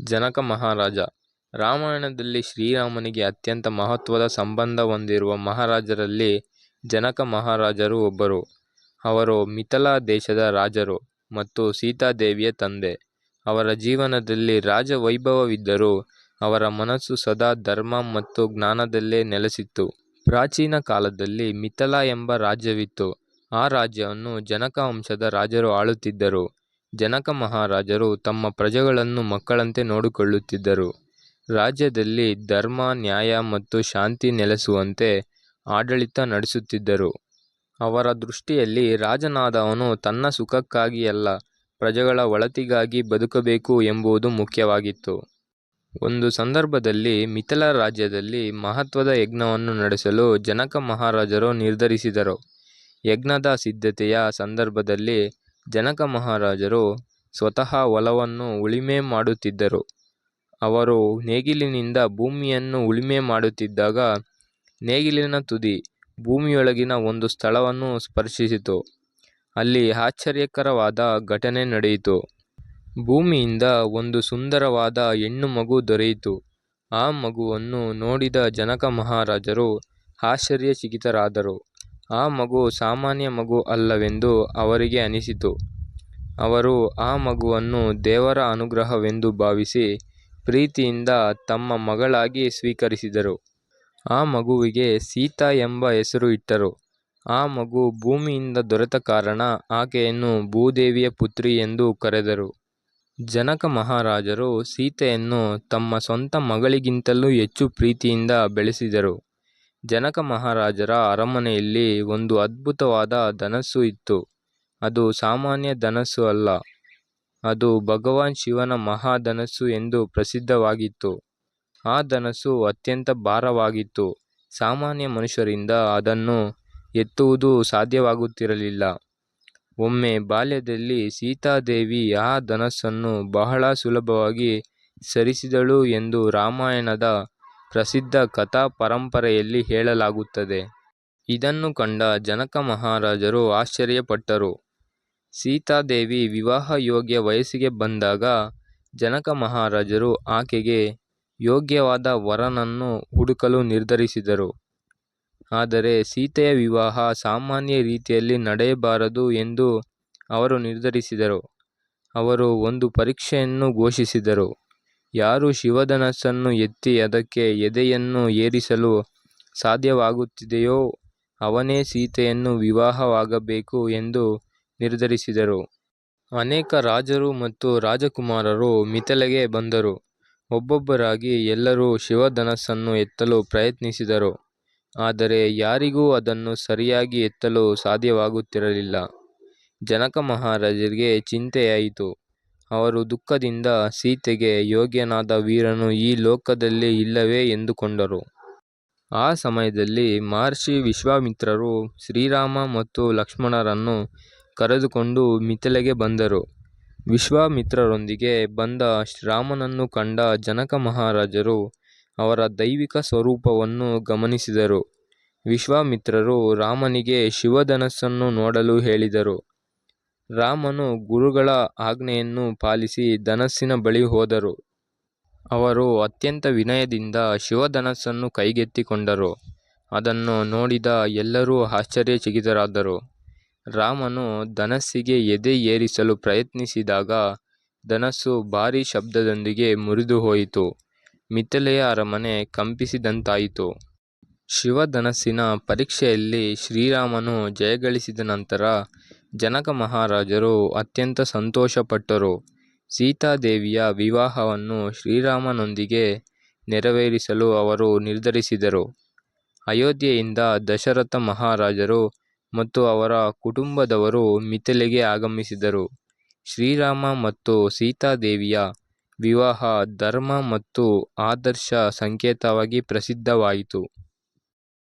ಜನಕ ಮಹಾರಾಜ. ರಾಮಾಯಣದಲ್ಲಿ ಶ್ರೀರಾಮನಿಗೆ ಅತ್ಯಂತ ಮಹತ್ವದ ಸಂಬಂಧ ಹೊಂದಿರುವ ಮಹಾರಾಜರಲ್ಲಿ ಜನಕ ಮಹಾರಾಜರು ಒಬ್ಬರು. ಅವರು ಮಿಥಿಲಾ ದೇಶದ ರಾಜರು ಮತ್ತು ಸೀತಾದೇವಿಯ ತಂದೆ. ಅವರ ಜೀವನದಲ್ಲಿ ರಾಜ ವೈಭವವಿದ್ದರೂ ಅವರ ಮನಸ್ಸು ಸದಾ ಧರ್ಮ ಮತ್ತು ಜ್ಞಾನದಲ್ಲೇ ನೆಲೆಸಿತ್ತು. ಪ್ರಾಚೀನ ಕಾಲದಲ್ಲಿ ಮಿಥಿಲಾ ಎಂಬ ರಾಜ್ಯವಿತ್ತು. ಆ ರಾಜ್ಯವನ್ನು ಜನಕ ವಂಶದ ರಾಜರು ಆಳುತ್ತಿದ್ದರು. ಜನಕ ಮಹಾರಾಜರು ತಮ್ಮ ಪ್ರಜೆಗಳನ್ನು ಮಕ್ಕಳಂತೆ ನೋಡಿಕೊಳ್ಳುತ್ತಿದ್ದರು. ರಾಜ್ಯದಲ್ಲಿ ಧರ್ಮ, ನ್ಯಾಯ ಮತ್ತು ಶಾಂತಿ ನೆಲೆಸುವಂತೆ ಆಡಳಿತ ನಡೆಸುತ್ತಿದ್ದರು. ಅವರ ದೃಷ್ಟಿಯಲ್ಲಿ ರಾಜನಾದವನು ತನ್ನ ಸುಖಕ್ಕಾಗಿ ಅಲ್ಲ, ಪ್ರಜೆಗಳ ಒಳಿತಿಗಾಗಿ ಬದುಕಬೇಕು ಎಂಬುದು ಮುಖ್ಯವಾಗಿತ್ತು. ಒಂದು ಸಂದರ್ಭದಲ್ಲಿ ಮಿಥಿಲಾ ರಾಜ್ಯದಲ್ಲಿ ಮಹತ್ವದ ಯಜ್ಞವನ್ನು ನಡೆಸಲು ಜನಕ ಮಹಾರಾಜರು ನಿರ್ಧರಿಸಿದರು. ಯಜ್ಞದ ಸಿದ್ಧತೆಯ ಸಂದರ್ಭದಲ್ಲಿ ಜನಕ ಮಹಾರಾಜರು ಸ್ವತಃ ಹೊಲವನ್ನು ಉಳುಮೆ ಮಾಡುತ್ತಿದ್ದರು. ಅವರು ನೇಗಿಲಿನಿಂದ ಭೂಮಿಯನ್ನು ಉಳುಮೆ ಮಾಡುತ್ತಿದ್ದಾಗ ನೇಗಿಲಿನ ತುದಿ ಭೂಮಿಯೊಳಗಿನ ಒಂದು ಸ್ಥಳವನ್ನು ಸ್ಪರ್ಶಿಸಿತು. ಅಲ್ಲಿ ಆಶ್ಚರ್ಯಕರವಾದ ಘಟನೆ ನಡೆಯಿತು. ಭೂಮಿಯಿಂದ ಒಂದು ಸುಂದರವಾದ ಹೆಣ್ಣು ಮಗು ದೊರೆಯಿತು. ಆ ಮಗುವನ್ನು ನೋಡಿದ ಜನಕ ಮಹಾರಾಜರು ಆಶ್ಚರ್ಯಚಕಿತರಾದರು. ಆ ಮಗು ಸಾಮಾನ್ಯ ಮಗು ಅಲ್ಲವೆಂದು ಅವರಿಗೆ ಅನಿಸಿತು. ಅವರು ಆ ಮಗುವನ್ನು ದೇವರ ಅನುಗ್ರಹವೆಂದು ಭಾವಿಸಿ ಪ್ರೀತಿಯಿಂದ ತಮ್ಮ ಮಗಳಾಗಿ ಸ್ವೀಕರಿಸಿದರು. ಆ ಮಗುವಿಗೆ ಸೀತಾ ಎಂಬ ಹೆಸರು ಇಟ್ಟರು. ಆ ಮಗು ಭೂಮಿಯಿಂದ ದೊರೆತ ಕಾರಣ ಆಕೆಯನ್ನು ಭೂದೇವಿಯ ಪುತ್ರಿ ಎಂದು ಕರೆದರು. ಜನಕ ಮಹಾರಾಜರು ಸೀತೆಯನ್ನು ತಮ್ಮ ಸ್ವಂತ ಮಗಳಿಗಿಂತಲೂ ಹೆಚ್ಚು ಪ್ರೀತಿಯಿಂದ ಬೆಳೆಸಿದರು. ಜನಕ ಮಹಾರಾಜರ ಅರಮನೆಯಲ್ಲಿ ಒಂದು ಅದ್ಭುತವಾದ ಧನಸ್ಸು ಇತ್ತು. ಅದು ಸಾಮಾನ್ಯ ಧನಸ್ಸು ಅಲ್ಲ, ಅದು ಭಗವಾನ್ ಶಿವನ ಮಹಾಧನಸ್ಸು ಎಂದು ಪ್ರಸಿದ್ಧವಾಗಿತ್ತು. ಆ ಧನಸ್ಸು ಅತ್ಯಂತ ಭಾರವಾಗಿತ್ತು. ಸಾಮಾನ್ಯ ಮನುಷ್ಯರಿಂದ ಅದನ್ನು ಎತ್ತುವುದು ಸಾಧ್ಯವಾಗುತ್ತಿರಲಿಲ್ಲ. ಒಮ್ಮೆ ಬಾಲ್ಯದಲ್ಲಿ ಸೀತಾದೇವಿ ಆ ಧನಸ್ಸನ್ನು ಬಹಳ ಸುಲಭವಾಗಿ ಸರಿಸಿದಳು ಎಂದು ರಾಮಾಯಣದ ಪ್ರಸಿದ್ಧ ಕಥಾ ಪರಂಪರೆಯಲ್ಲಿ ಹೇಳಲಾಗುತ್ತದೆ. ಇದನ್ನು ಕಂಡ ಜನಕ ಮಹಾರಾಜರು ಆಶ್ಚರ್ಯಪಟ್ಟರು. ಸೀತಾದೇವಿ ವಿವಾಹ ಯೋಗ್ಯ ವಯಸ್ಸಿಗೆ ಬಂದಾಗ ಜನಕ ಮಹಾರಾಜರು ಆಕೆಗೆ ಯೋಗ್ಯವಾದ ವರನನ್ನು ಹುಡುಕಲು ನಿರ್ಧರಿಸಿದರು. ಆದರೆ ಸೀತೆಯ ವಿವಾಹ ಸಾಮಾನ್ಯ ರೀತಿಯಲ್ಲಿ ನಡೆಯಬಾರದು ಎಂದು ಅವರು ನಿರ್ಧರಿಸಿದರು. ಅವರು ಒಂದು ಪರೀಕ್ಷೆಯನ್ನು ಘೋಷಿಸಿದರು. ಯಾರು ಶಿವಧನಸ್ಸನ್ನು ಎತ್ತಿ ಅದಕ್ಕೆ ಎದೆಯನ್ನು ಏರಿಸಲು ಸಾಧ್ಯವಾಗುತ್ತದೆಯೋ ಅವನೇ ಸೀತೆಯನ್ನು ವಿವಾಹವಾಗಬೇಕು ಎಂದು ನಿರ್ಧರಿಸಿದರು. ಅನೇಕ ರಾಜರು ಮತ್ತು ರಾಜಕುಮಾರರು ಮಿಥಿಲೆಗೆ ಬಂದರು. ಒಬ್ಬೊಬ್ಬರಾಗಿ ಎಲ್ಲರೂ ಶಿವಧನಸ್ಸನ್ನು ಎತ್ತಲು ಪ್ರಯತ್ನಿಸಿದರು. ಆದರೆ ಯಾರಿಗೂ ಅದನ್ನು ಸರಿಯಾಗಿ ಎತ್ತಲು ಸಾಧ್ಯವಾಗುತ್ತಿರಲಿಲ್ಲ. ಜನಕ ಮಹಾರಾಜರಿಗೆ ಚಿಂತೆಯಾಯಿತು. ಅವರು ದುಃಖದಿಂದ ಸೀತೆಗೆ ಯೋಗ್ಯನಾದ ವೀರನು ಈ ಲೋಕದಲ್ಲಿ ಇಲ್ಲವೇ ಎಂದುಕೊಂಡರು. ಆ ಸಮಯದಲ್ಲಿ ಮಹರ್ಷಿ ವಿಶ್ವಾಮಿತ್ರರು ಶ್ರೀರಾಮ ಮತ್ತು ಲಕ್ಷ್ಮಣರನ್ನು ಕರೆದುಕೊಂಡು ಮಿಥಿಲೆಗೆ ಬಂದರು. ವಿಶ್ವಾಮಿತ್ರರೊಂದಿಗೆ ಬಂದ ರಾಮನನ್ನು ಕಂಡ ಜನಕ ಮಹಾರಾಜರು ಅವರ ದೈವಿಕ ಸ್ವರೂಪವನ್ನು ಗಮನಿಸಿದರು. ವಿಶ್ವಾಮಿತ್ರರು ರಾಮನಿಗೆ ಶಿವಧನಸ್ಸನ್ನು ನೋಡಲು ಹೇಳಿದರು. ರಾಮನು ಗುರುಗಳ ಆಜ್ಞೆಯನ್ನು ಪಾಲಿಸಿ ಧನಸ್ಸಿನ ಬಳಿ ಹೋದರು. ಅವರು ಅತ್ಯಂತ ವಿನಯದಿಂದ ಶಿವಧನಸ್ಸನ್ನು ಕೈಗೆತ್ತಿಕೊಂಡರು. ಅದನ್ನು ನೋಡಿದ ಎಲ್ಲರೂ ಆಶ್ಚರ್ಯಚಕಿತರಾದರು. ರಾಮನು ಧನಸ್ಸಿಗೆ ಎದೆ ಏರಿಸಲು ಪ್ರಯತ್ನಿಸಿದಾಗ ಧನಸ್ಸು ಭಾರೀ ಶಬ್ದದೊಂದಿಗೆ ಮುರಿದು ಹೋಯಿತು. ಮಿಥಿಲೆಯ ಅರಮನೆ ಕಂಪಿಸಿದಂತಾಯಿತು. ಶಿವಧನಸ್ಸಿನ ಪರೀಕ್ಷೆಯಲ್ಲಿ ಶ್ರೀರಾಮನು ಜಯಗಳಿಸಿದ ನಂತರ ಜನಕ ಮಹಾರಾಜರು ಅತ್ಯಂತ ಸಂತೋಷಪಟ್ಟರು. ಸೀತಾದೇವಿಯ ವಿವಾಹವನ್ನು ಶ್ರೀರಾಮನೊಂದಿಗೆ ನೆರವೇರಿಸಲು ಅವರು ನಿರ್ಧರಿಸಿದರು. ಅಯೋಧ್ಯೆಯಿಂದ ದಶರಥ ಮಹಾರಾಜರು ಮತ್ತು ಅವರ ಕುಟುಂಬದವರು ಮಿಥಿಲೆಗೆ ಆಗಮಿಸಿದರು. ಶ್ರೀರಾಮ ಮತ್ತು ಸೀತಾದೇವಿಯ ವಿವಾಹ ಧರ್ಮ ಮತ್ತು ಆದರ್ಶ ಸಂಕೇತವಾಗಿ ಪ್ರಸಿದ್ಧವಾಯಿತು.